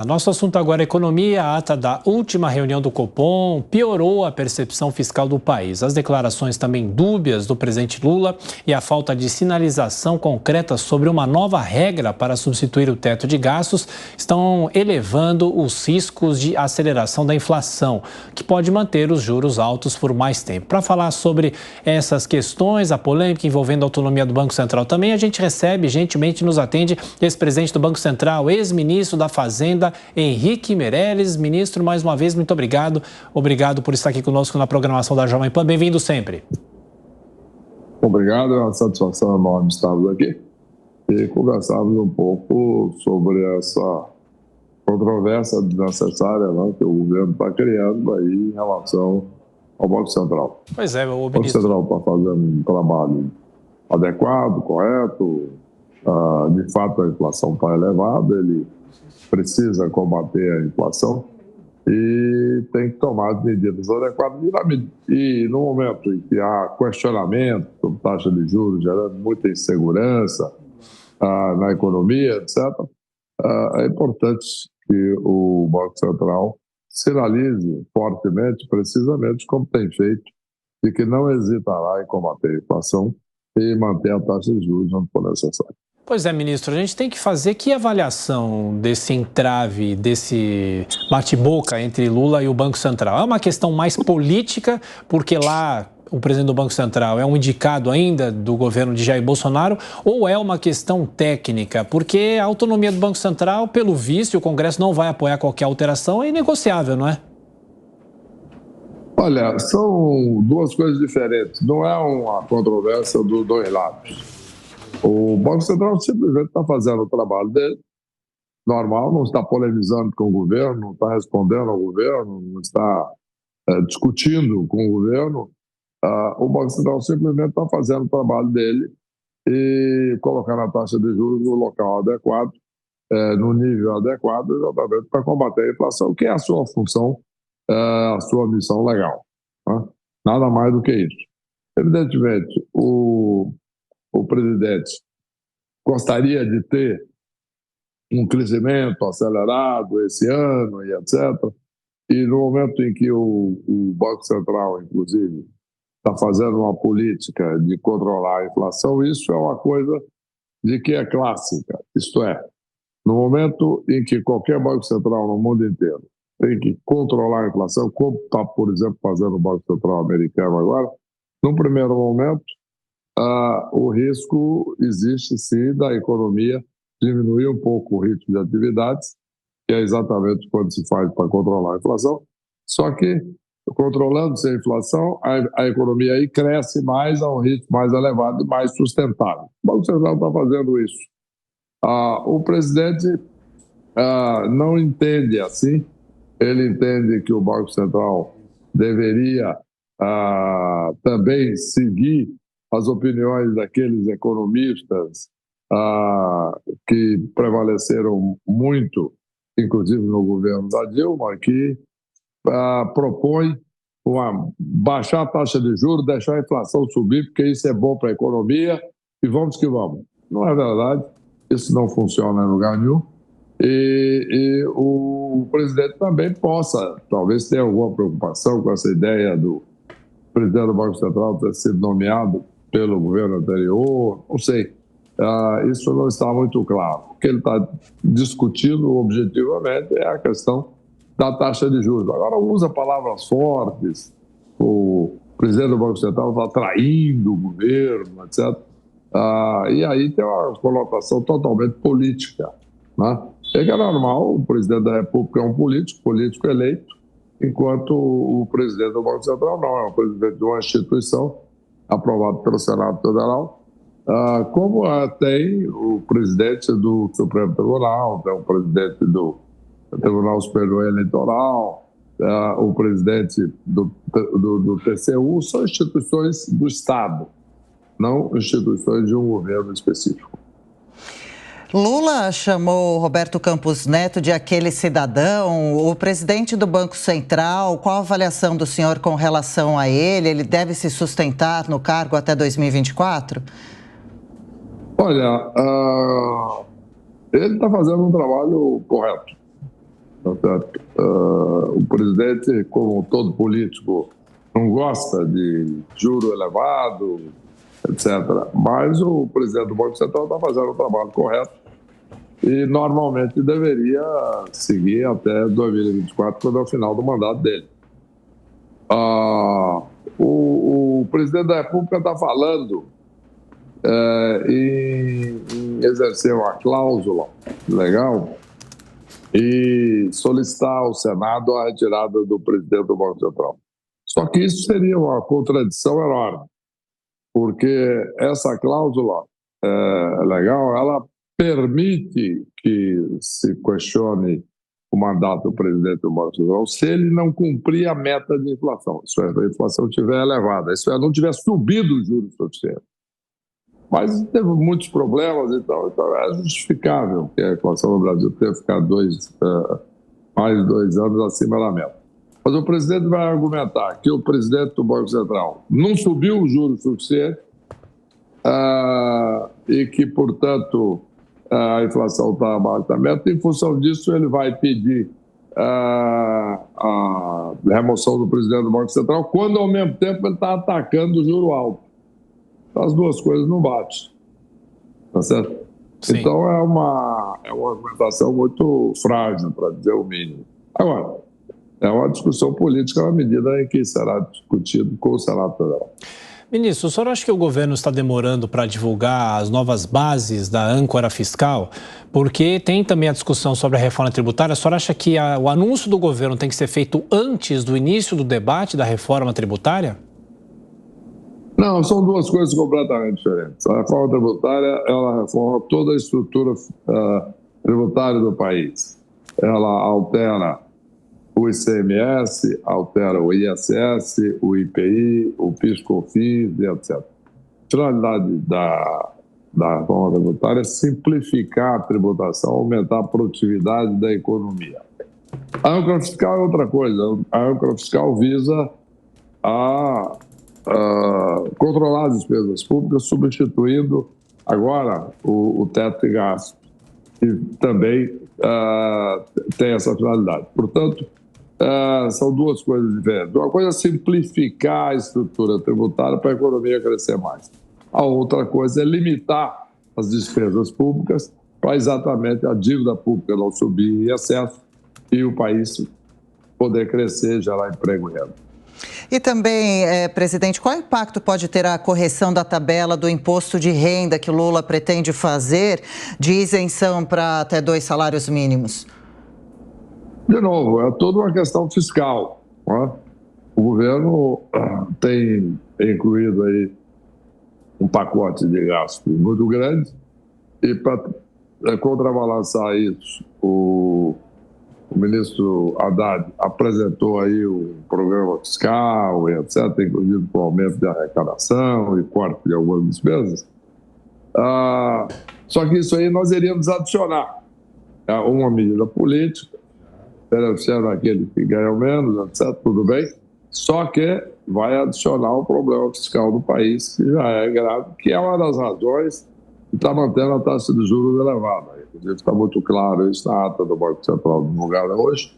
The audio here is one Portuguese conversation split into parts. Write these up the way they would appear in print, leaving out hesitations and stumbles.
Nosso assunto agora é economia. A ata da última reunião do Copom piorou a percepção fiscal do país. As declarações também dúbias do presidente Lula e a falta de sinalização concreta sobre uma nova regra para substituir o teto de gastos estão elevando os riscos de aceleração da inflação, que pode manter os juros altos por mais tempo. Para falar sobre essas questões, a polêmica envolvendo a autonomia do Banco Central também, a gente recebe, gentilmente nos atende, ex-presidente do Banco Central, ex-ministro da Fazenda, Henrique Meirelles. Ministro, mais uma vez, muito obrigado. Obrigado por estar aqui conosco na programação da Jovem Pan. Bem-vindo sempre. Obrigado, é uma satisfação enorme estarmos aqui e conversarmos um pouco sobre essa controvérsia desnecessária, né, que o governo está criando aí em relação ao Banco Central. Pois é, o Banco Central está fazendo um trabalho adequado, correto. De fato, a inflação está elevada, ele precisa combater a inflação e tem que tomar as medidas adequadas. E no momento em que há questionamento sobre taxa de juros, gerando muita insegurança na economia, etc., é importante que o Banco Central sinalize fortemente, precisamente como tem feito, de que não hesitará em combater a inflação e manter a taxa de juros onde for necessário. Pois é, ministro, a gente tem que fazer que avaliação desse entrave, desse bate-boca entre Lula e o Banco Central? É uma questão mais política, porque lá o presidente do Banco Central é um indicado ainda do governo de Jair Bolsonaro, ou é uma questão técnica? Porque a autonomia do Banco Central, pelo visto, o Congresso não vai apoiar qualquer alteração, é inegociável, não é? Olha, são duas coisas diferentes. Não é uma controvérsia dos dois lados. O Banco Central simplesmente está fazendo o trabalho dele, normal, não está polemizando com o governo, não está respondendo ao governo, não está discutindo com o governo. O Banco Central simplesmente está fazendo o trabalho dele e colocando a taxa de juros no local adequado, no nível adequado, exatamente para combater a inflação, que é a sua função, a sua missão legal. Né? Nada mais do que isso. Evidentemente, o presidente gostaria de ter um crescimento acelerado esse ano e etc. E no momento em que o Banco Central, inclusive, está fazendo uma política de controlar a inflação, isso é uma coisa de que é clássica. Isto é, no momento em que qualquer Banco Central no mundo inteiro tem que controlar a inflação, como está, por exemplo, fazendo o Banco Central americano agora, no primeiro momento, o risco existe sim da economia diminuir um pouco o ritmo de atividades, que é exatamente quando se faz para controlar a inflação, só que controlando-se a inflação, a economia aí cresce mais a um ritmo mais elevado e mais sustentável. O Banco Central está fazendo isso. O presidente não entende assim, ele entende que o Banco Central deveria também seguir as opiniões daqueles economistas que prevaleceram muito, inclusive no governo da Dilma, que propõe baixar a taxa de juros, deixar a inflação subir, porque isso é bom para a economia, e vamos que vamos. Não é verdade, isso não funciona em lugar nenhum. E o presidente também possa, talvez tenha alguma preocupação com essa ideia do presidente do Banco Central ter sido nomeado pelo governo anterior, não sei. Isso não está muito claro. O que ele está discutindo objetivamente é a questão da taxa de juros. Agora usa palavras fortes, o presidente do Banco Central está traindo o governo, etc. E aí tem uma conotação totalmente política, né? É que é normal, o presidente da República é um político eleito, enquanto o presidente do Banco Central não, é um presidente de uma instituição aprovado pelo Senado Federal, como tem o presidente do Supremo Tribunal, tem o presidente do Tribunal Superior Eleitoral, o presidente do TCU, são instituições do Estado, não instituições de um governo específico. Lula chamou Roberto Campos Neto de aquele cidadão. O presidente do Banco Central, qual a avaliação do senhor com relação a ele? Ele deve se sustentar no cargo até 2024? Olha, ele está fazendo um trabalho correto. Portanto, o presidente, como todo político, não gosta de juro elevado, etc. Mas o presidente do Banco Central está fazendo o trabalho correto e normalmente deveria seguir até 2024, quando é o final do mandato dele. O presidente da República está falando em exercer uma cláusula legal e solicitar ao Senado a retirada do presidente do Banco Central. Só que isso seria uma contradição enorme, porque essa cláusula legal, ela permite que se questione o mandato do presidente do Banco Central se ele não cumprir a meta de inflação, isso é, se a inflação estiver elevada, isso é, não tiver subido os juros suficientes. Mas teve muitos problemas, então é justificável que a inflação no Brasil tenha ficado mais de 2 anos acima da meta. Mas o presidente vai argumentar que o presidente do Banco Central não subiu os juros suficientes e que, portanto, a inflação está abaixo da meta. Em função disso, ele vai pedir a remoção do presidente do Banco Central, quando, ao mesmo tempo, ele está atacando o juro alto. As duas coisas não batem, tá certo? Sim. Então é uma argumentação muito frágil, para dizer o mínimo. Agora, é uma discussão política na medida em que será discutido com o Senado Federal. Ministro, o senhor acha que o governo está demorando para divulgar as novas bases da âncora fiscal? Porque tem também a discussão sobre a reforma tributária. O senhor acha que o anúncio do governo tem que ser feito antes do início do debate da reforma tributária? Não, são duas coisas completamente diferentes. A reforma tributária, ela reforma toda a estrutura tributária do país. Ela altera o ICMS, altera o ISS, o IPI, o PIS/COFINS e etc. A finalidade da reforma tributária é simplificar a tributação, aumentar a produtividade da economia. A âncora fiscal é outra coisa. A âncora fiscal visa controlar as despesas públicas, substituindo agora o teto de gasto, que também tem essa finalidade. Portanto, são duas coisas diferentes. Uma coisa é simplificar a estrutura tributária para a economia crescer mais. A outra coisa é limitar as despesas públicas para exatamente a dívida pública não subir em excesso e o país poder crescer, gerar emprego e renda. E também, presidente, qual impacto pode ter a correção da tabela do imposto de renda que Lula pretende fazer de isenção para até 2 salários mínimos? De novo, é toda uma questão fiscal, né? O governo tem incluído aí um pacote de gastos muito grande e para contrabalançar isso, o ministro Haddad apresentou aí um programa fiscal, etc., inclusive com aumento de arrecadação e corte de algumas despesas. Só que isso aí nós iríamos adicionar uma medida política, beneficiando aquele que ganha menos, etc., tudo bem, só que vai adicionar um problema fiscal do país, que já é grave, que é uma das razões que está mantendo a taxa de juros elevada. Inclusive, está muito claro isso na ata do Banco Central divulgada hoje,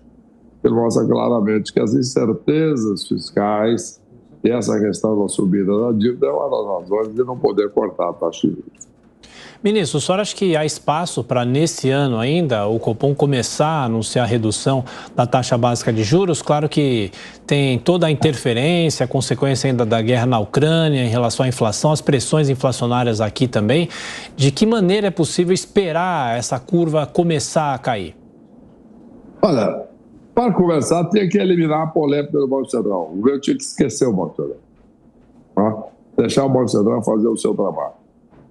que mostra claramente que as incertezas fiscais e essa questão da subida da dívida é uma das razões de não poder cortar a taxa de juros. Ministro, o senhor acha que há espaço para, nesse ano ainda, o Copom começar a anunciar a redução da taxa básica de juros? Claro que tem toda a interferência, a consequência ainda da guerra na Ucrânia em relação à inflação, as pressões inflacionárias aqui também. De que maneira é possível esperar essa curva começar a cair? Olha, para começar, tinha que eliminar a polêmica do Banco Central. O governo tinha que esquecer o Banco Central. Tá? Deixar o Banco Central fazer o seu trabalho.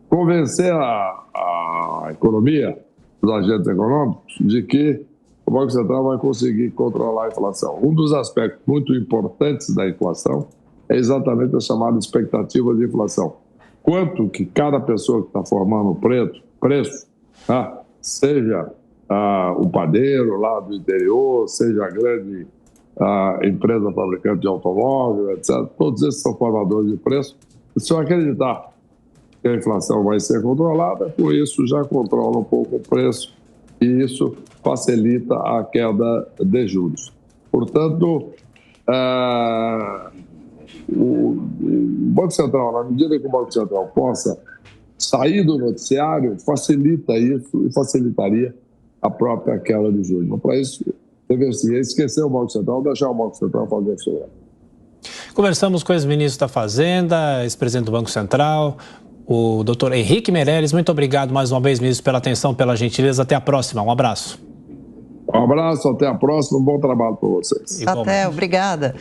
Convencer a economia, os agentes econômicos, de que o Banco Central vai conseguir controlar a inflação. Um dos aspectos muito importantes da inflação é exatamente a chamada expectativa de inflação. Quanto que cada pessoa que está formando preço, tá? Seja o padeiro lá do interior, seja a grande empresa fabricante de automóvel, etc., todos esses são formadores de preço, precisam acreditar que a inflação vai ser controlada, com isso já controla um pouco o preço e isso facilita a queda de juros. Portanto, o Banco Central, na medida que o Banco Central possa sair do noticiário, facilita isso e facilitaria a própria queda de juros. Mas, para isso, deveria esquecer o Banco Central, deixar o Banco Central fazer isso. Conversamos com o ex-ministro da Fazenda, ex-presidente do Banco Central, o doutor Henrique Meirelles. Muito obrigado mais uma vez, ministro, pela atenção, pela gentileza. Até a próxima. Um abraço. Um abraço, até a próxima. Um bom trabalho para vocês. Até, obrigada.